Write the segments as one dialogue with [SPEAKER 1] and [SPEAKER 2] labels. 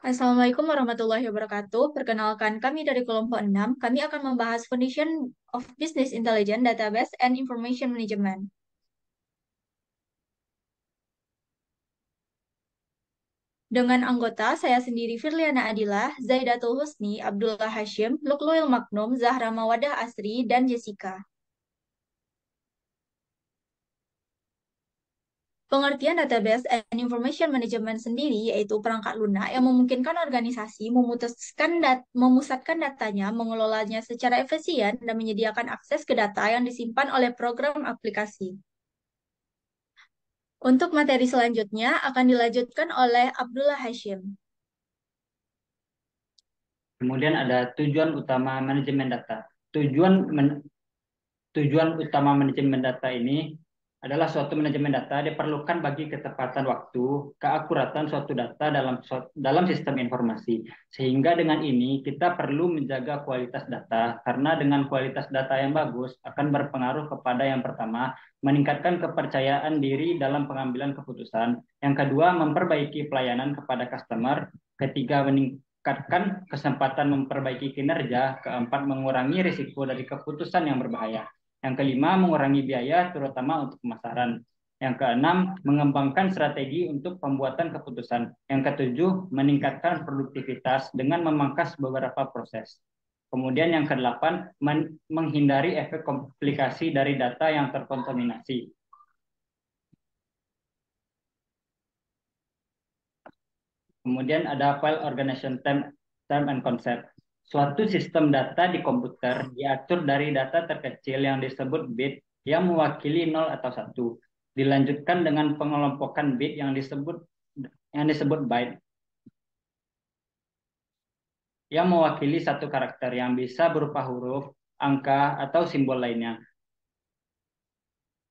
[SPEAKER 1] Assalamualaikum warahmatullahi wabarakatuh. Perkenalkan, kami dari kelompok 6. Kami akan membahas Foundation of Business Intelligence, Database, and Information Management. Dengan anggota, saya sendiri Firliana Adilah, Zaidatul Husni, Abdullah Hashim, Lukloil Maknum, Zahra Mawadah Asri, dan Jessica. Pengertian database and information management sendiri yaitu perangkat lunak yang memungkinkan organisasi memusatkan datanya, mengelolanya secara efisien, dan menyediakan akses ke data yang disimpan oleh program aplikasi. Untuk materi selanjutnya akan dilanjutkan oleh Abdullah Hashim.
[SPEAKER 2] Kemudian ada tujuan utama manajemen data. Tujuan utama manajemen data ini adalah suatu manajemen data diperlukan bagi ketepatan waktu, keakuratan suatu data dalam sistem informasi. Sehingga dengan ini kita perlu menjaga kualitas data karena dengan kualitas data yang bagus akan berpengaruh kepada yang pertama, meningkatkan kepercayaan diri dalam pengambilan keputusan. Yang kedua, memperbaiki pelayanan kepada customer. Ketiga, meningkatkan kesempatan memperbaiki kinerja. Keempat, mengurangi risiko dari keputusan yang berbahaya. Yang kelima, mengurangi biaya terutama untuk pemasaran. Yang keenam, mengembangkan strategi untuk pembuatan keputusan. Yang ketujuh, meningkatkan produktivitas dengan memangkas beberapa proses. Kemudian yang kedelapan, menghindari efek komplikasi dari data yang terkontaminasi. Kemudian ada file organization term and concept. Suatu sistem data di komputer diatur dari data terkecil yang disebut bit yang mewakili 0 atau 1. Dilanjutkan dengan pengelompokan bit yang disebut byte yang mewakili satu karakter yang bisa berupa huruf, angka, atau simbol lainnya.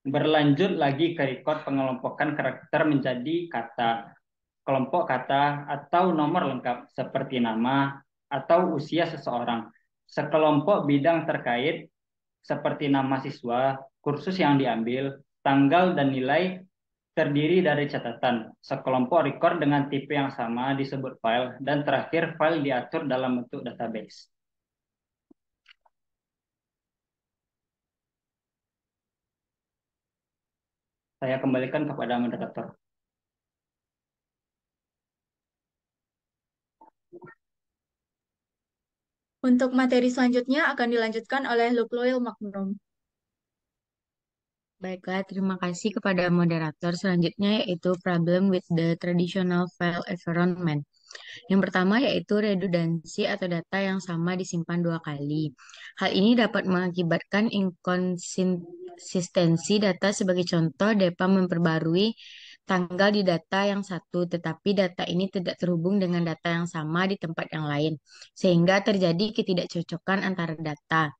[SPEAKER 2] Berlanjut lagi ke record pengelompokan karakter menjadi kata, kelompok kata, atau nomor lengkap seperti nama atau usia seseorang. Sekelompok bidang terkait seperti nama siswa, kursus yang diambil, tanggal dan nilai terdiri dari catatan. Sekelompok record dengan tipe yang sama disebut file, dan terakhir file diatur dalam bentuk database. Saya kembalikan kepada moderator.
[SPEAKER 1] Untuk materi selanjutnya akan dilanjutkan oleh Lukloil Maknum.
[SPEAKER 3] Baiklah, terima kasih kepada moderator. Selanjutnya yaitu problem with the traditional file environment. Yang pertama yaitu redundansi atau data yang sama disimpan dua kali. Hal ini dapat mengakibatkan inkonsistensi data. Sebagai contoh, DEPA memperbarui tanggal di data yang satu, tetapi data ini tidak terhubung dengan data yang sama di tempat yang lain, sehingga terjadi ketidakcocokan antara data.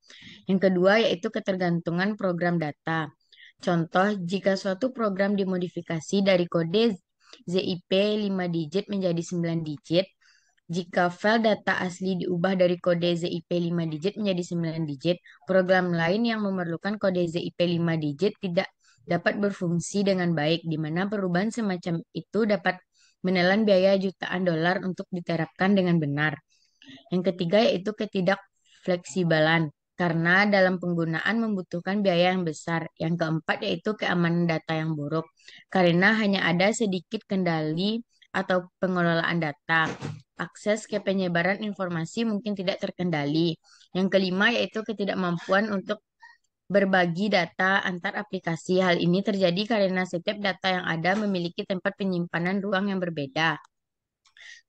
[SPEAKER 3] Yang kedua yaitu ketergantungan program data. Contoh, jika suatu program dimodifikasi dari kode ZIP 5 digit menjadi 9 digit, jika file data asli diubah dari kode ZIP 5 digit menjadi 9 digit, program lain yang memerlukan kode ZIP 5 digit tidak dapat berfungsi dengan baik, di mana perubahan semacam itu dapat menelan biaya jutaan dolar untuk diterapkan dengan benar. Yang ketiga yaitu ketidakfleksibalan, karena dalam penggunaan membutuhkan biaya yang besar. Yang keempat yaitu keamanan data yang buruk, karena hanya ada sedikit kendali atau pengelolaan data. Akses ke penyebaran informasi mungkin tidak terkendali. Yang kelima yaitu ketidakmampuan untuk berbagi data antar aplikasi. Hal ini terjadi karena setiap data yang ada memiliki tempat penyimpanan ruang yang berbeda.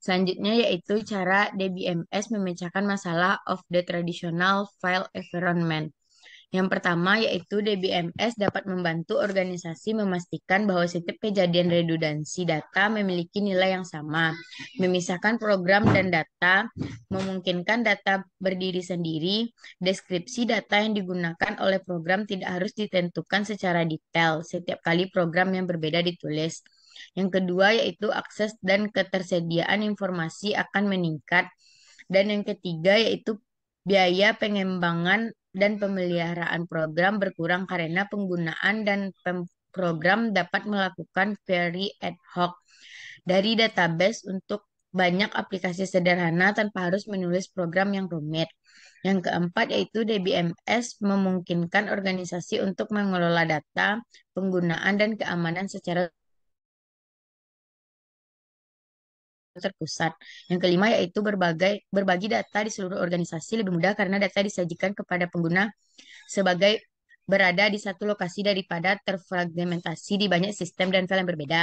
[SPEAKER 3] Selanjutnya yaitu cara DBMS memecahkan masalah of the traditional file environment. Yang pertama yaitu DBMS dapat membantu organisasi memastikan bahwa setiap kejadian redundansi data memiliki nilai yang sama, memisahkan program dan data, memungkinkan data berdiri sendiri, deskripsi data yang digunakan oleh program tidak harus ditentukan secara detail setiap kali program yang berbeda ditulis. Yang kedua yaitu akses dan ketersediaan informasi akan meningkat. Dan yang ketiga yaitu biaya pengembangan dan pemeliharaan program berkurang karena penggunaan dan program dapat melakukan query ad hoc dari database untuk banyak aplikasi sederhana tanpa harus menulis program yang rumit. Yang keempat yaitu DBMS memungkinkan organisasi untuk mengelola data, penggunaan, dan keamanan secara terpusat. Yang kelima yaitu berbagi data di seluruh organisasi lebih mudah karena data disajikan kepada pengguna sebagai berada di satu lokasi daripada terfragmentasi di banyak sistem dan file yang berbeda.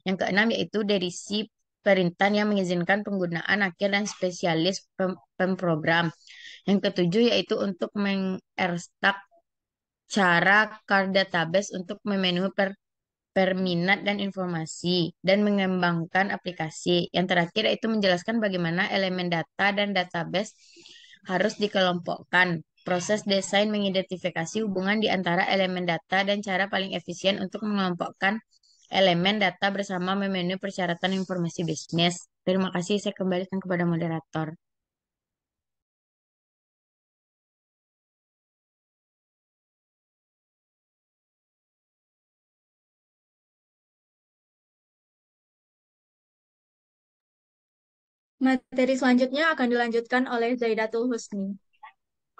[SPEAKER 3] Yang keenam yaitu derisi perintan yang mengizinkan penggunaan akhir dan spesialis pemprogram. Yang ketujuh yaitu untuk mengerstak cara car database untuk memenuhi perminat dan informasi dan mengembangkan aplikasi. Yang terakhir yaitu menjelaskan bagaimana elemen data dan database harus dikelompokkan. Proses desain mengidentifikasi hubungan di antara elemen data dan cara paling efisien untuk mengelompokkan elemen data bersama memenuhi persyaratan informasi bisnis. Terima kasih, saya kembalikan kepada moderator.
[SPEAKER 1] Materi selanjutnya akan dilanjutkan oleh Zaidatul Husni.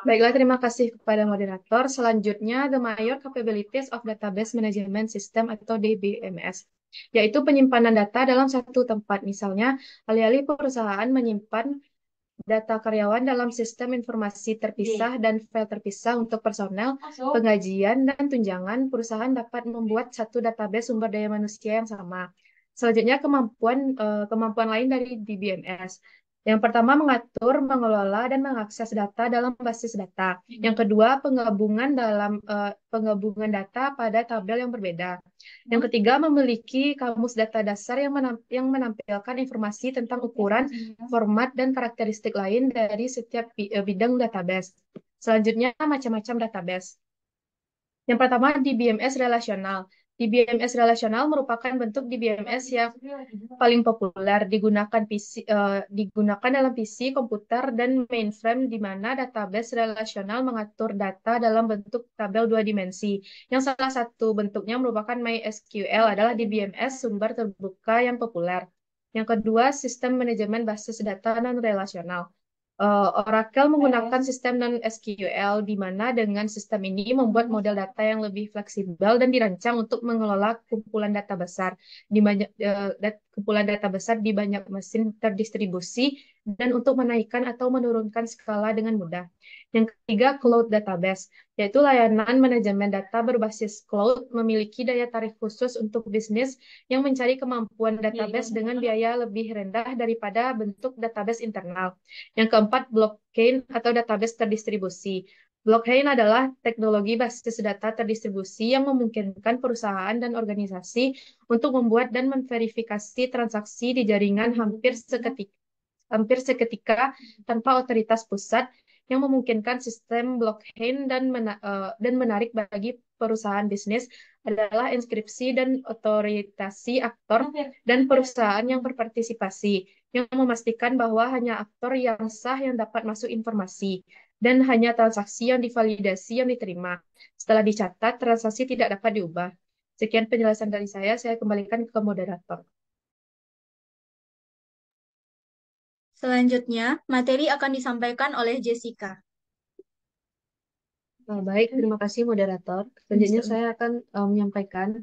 [SPEAKER 4] Baiklah, terima kasih kepada moderator. Selanjutnya, the major capabilities of database management system atau DBMS, yaitu penyimpanan data dalam satu tempat. Misalnya, alih-alih perusahaan menyimpan data karyawan dalam sistem informasi terpisah dan file terpisah untuk personel, penggajian, dan tunjangan, perusahaan dapat membuat satu database sumber daya manusia yang sama. Selanjutnya, kemampuan lain dari DBMS. Yang pertama, mengatur, mengelola, dan mengakses data dalam basis data. Yang kedua, penggabungan data pada tabel yang berbeda. Yang ketiga, memiliki kamus data dasar yang menampilkan informasi tentang ukuran, format, dan karakteristik lain dari setiap bidang database. Selanjutnya, macam-macam database. Yang pertama, DBMS relasional. DBMS relasional merupakan bentuk DBMS yang paling populer digunakan dalam PC, komputer, dan mainframe di mana database relasional mengatur data dalam bentuk tabel dua dimensi. Yang salah satu bentuknya merupakan MySQL adalah DBMS sumber terbuka yang populer. Yang kedua, sistem manajemen basis data non-relasional. Oracle menggunakan sistem non-SQL, di mana dengan sistem ini membuat model data yang lebih fleksibel dan dirancang untuk mengelola kumpulan data besar di banyak mesin terdistribusi dan untuk menaikkan atau menurunkan skala dengan mudah. Yang ketiga, cloud database, yaitu layanan manajemen data berbasis cloud memiliki daya tarik khusus untuk bisnis yang mencari kemampuan database dengan biaya lebih rendah daripada bentuk database internal. Yang keempat, blockchain atau database terdistribusi. Blockchain adalah teknologi basis data terdistribusi yang memungkinkan perusahaan dan organisasi untuk membuat dan memverifikasi transaksi di jaringan hampir seketika tanpa otoritas pusat, yang memungkinkan sistem blockchain dan menarik bagi perusahaan bisnis adalah inskripsi dan otorisasi aktor dan perusahaan yang berpartisipasi, yang memastikan bahwa hanya aktor yang sah yang dapat masuk informasi dan hanya transaksi yang divalidasi yang diterima. Setelah dicatat, transaksi tidak dapat diubah. Sekian penjelasan dari saya kembalikan ke moderator.
[SPEAKER 1] Selanjutnya, materi akan disampaikan oleh Jessica.
[SPEAKER 4] Baik, terima kasih moderator. Selanjutnya saya akan menyampaikan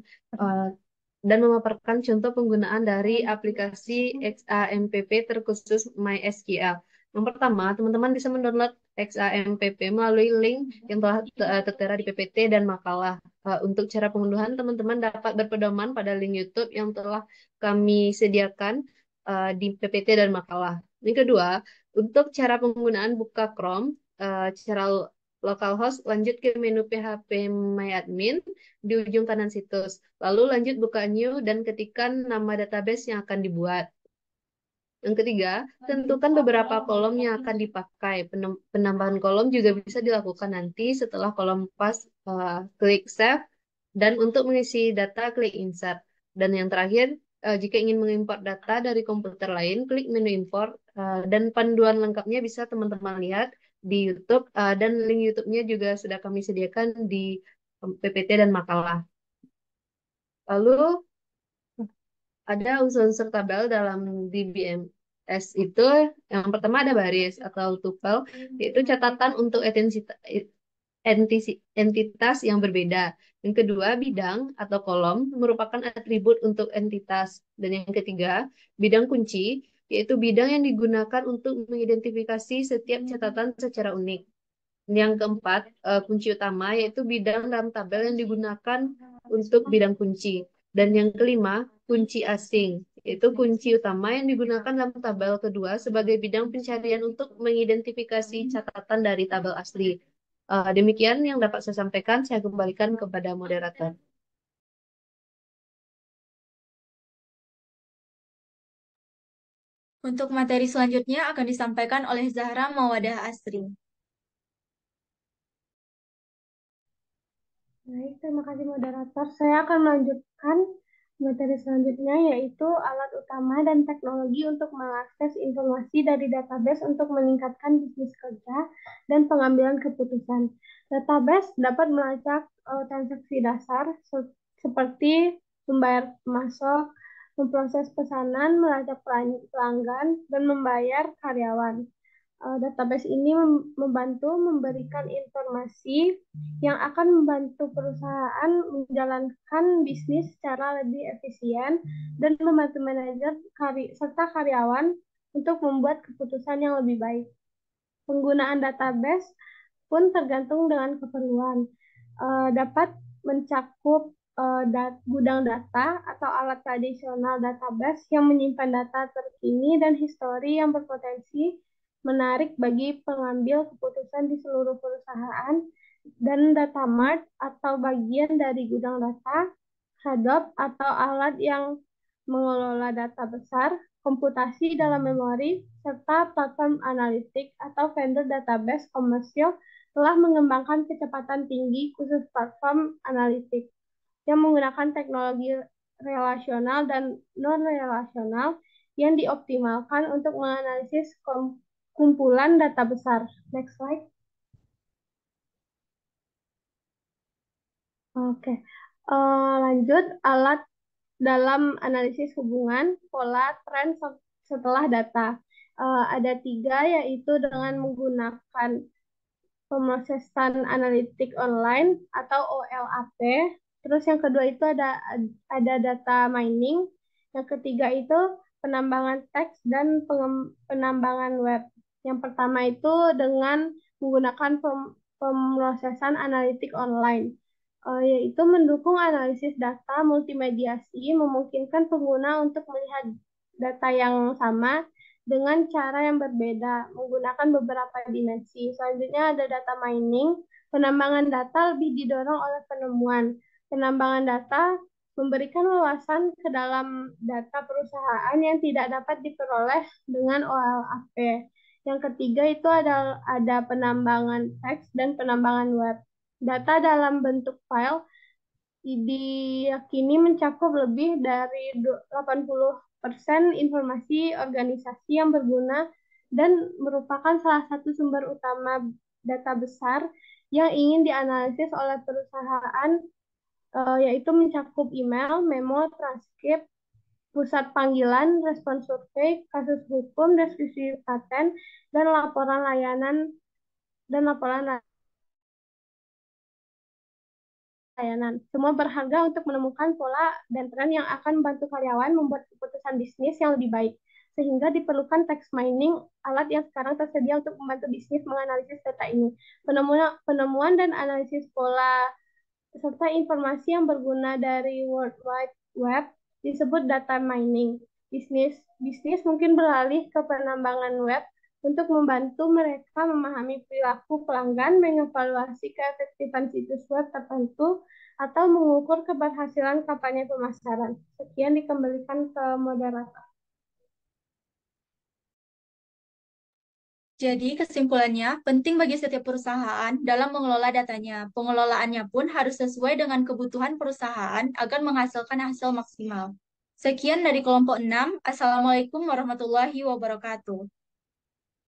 [SPEAKER 4] dan memaparkan contoh penggunaan dari aplikasi XAMPP terkhusus MySQL. Yang pertama, teman-teman bisa mendownload XAMPP melalui link yang telah tertera di PPT dan makalah. Untuk cara pengunduhan, teman-teman dapat berpedoman pada link YouTube yang telah kami sediakan di PPT dan makalah. Yang kedua, untuk cara penggunaan buka Chrome, cara localhost, lanjut ke menu PHP MyAdmin di ujung kanan situs. Lalu lanjut buka new dan ketikkan nama database yang akan dibuat. Yang ketiga, tentukan beberapa kolom yang akan dipakai. Penambahan kolom juga bisa dilakukan nanti setelah kolom pas, klik save, dan untuk mengisi data klik insert. Dan yang terakhir, jika ingin mengimport data dari komputer lain, klik menu import, dan panduan lengkapnya bisa teman-teman lihat di YouTube, dan link YouTube-nya juga sudah kami sediakan di PPT dan makalah. Lalu ada unsur-unsur tabel dalam DBM S itu yang pertama ada baris atau tupel, yaitu catatan untuk entitas yang berbeda. Yang kedua, bidang atau kolom merupakan atribut untuk entitas. Dan yang ketiga, bidang kunci, yaitu bidang yang digunakan untuk mengidentifikasi setiap catatan secara unik. Yang keempat, kunci utama, yaitu bidang dalam tabel yang digunakan untuk bidang kunci. Dan yang kelima, kunci asing, yaitu kunci utama yang digunakan dalam tabel kedua sebagai bidang pencarian untuk mengidentifikasi catatan dari tabel asli. Demikian yang dapat saya sampaikan, saya kembalikan kepada moderator.
[SPEAKER 1] Untuk materi selanjutnya akan disampaikan oleh Zahra Mawadah Asri.
[SPEAKER 5] Baik, terima kasih moderator. Saya akan melanjutkan materi selanjutnya yaitu alat utama dan teknologi untuk mengakses informasi dari database untuk meningkatkan bisnis kerja dan pengambilan keputusan. Database dapat melacak transaksi dasar seperti membayar masuk, memproses pesanan, melacak pelanggan, dan membayar karyawan. Database ini membantu memberikan informasi yang akan membantu perusahaan menjalankan bisnis secara lebih efisien dan membantu manajer serta karyawan untuk membuat keputusan yang lebih baik. Penggunaan database pun tergantung dengan keperluan. Dapat mencakup gudang data atau alat tradisional database yang menyimpan data terkini dan histori yang berpotensi menarik bagi pengambil keputusan di seluruh perusahaan, dan data mart atau bagian dari gudang data, Hadoop atau alat yang mengelola data besar, komputasi dalam memori, serta platform analitik atau vendor database komersial telah mengembangkan kecepatan tinggi khusus platform analitik yang menggunakan teknologi relasional dan non-relasional yang dioptimalkan untuk menganalisis kumpulan data besar. Next slide. Oke, lanjut alat dalam analisis hubungan, pola, tren setelah data. Ada 3, yaitu dengan menggunakan pemrosesan analitik online atau OLAP. Terus yang kedua itu ada data mining. Yang ketiga itu penambangan teks dan penambangan web. Yang pertama itu dengan menggunakan pemrosesan analitik online, yaitu mendukung analisis data multimediasi, memungkinkan pengguna untuk melihat data yang sama dengan cara yang berbeda, menggunakan beberapa dimensi. Selanjutnya ada data mining. Penambangan data lebih didorong oleh penemuan. Penambangan data memberikan wawasan ke dalam data perusahaan yang tidak dapat diperoleh dengan OLAP. Yang ketiga itu ada penambangan teks dan penambangan web. Data dalam bentuk file diyakini mencakup lebih dari 80% informasi organisasi yang berguna dan merupakan salah satu sumber utama data besar yang ingin dianalisis oleh perusahaan, yaitu mencakup email, memo, transkrip, pusat panggilan, respon survei, kasus hukum, deskripsi paten, dan laporan layanan layanan. Semua berharga untuk menemukan pola dan tren yang akan membantu karyawan membuat keputusan bisnis yang lebih baik. Sehingga diperlukan text mining, alat yang sekarang tersedia untuk membantu bisnis menganalisis data ini. Penemuan dan analisis pola serta informasi yang berguna dari World Wide Web disebut data mining. Bisnis mungkin beralih ke penambangan web untuk membantu mereka memahami perilaku pelanggan, mengevaluasi keefektifan situs web tertentu, atau mengukur keberhasilan kampanye pemasaran. Sekian dikembalikan ke moderator.
[SPEAKER 1] Jadi, kesimpulannya, penting bagi setiap perusahaan dalam mengelola datanya. Pengelolaannya pun harus sesuai dengan kebutuhan perusahaan agar menghasilkan hasil maksimal. Sekian dari kelompok 6. Assalamualaikum warahmatullahi wabarakatuh.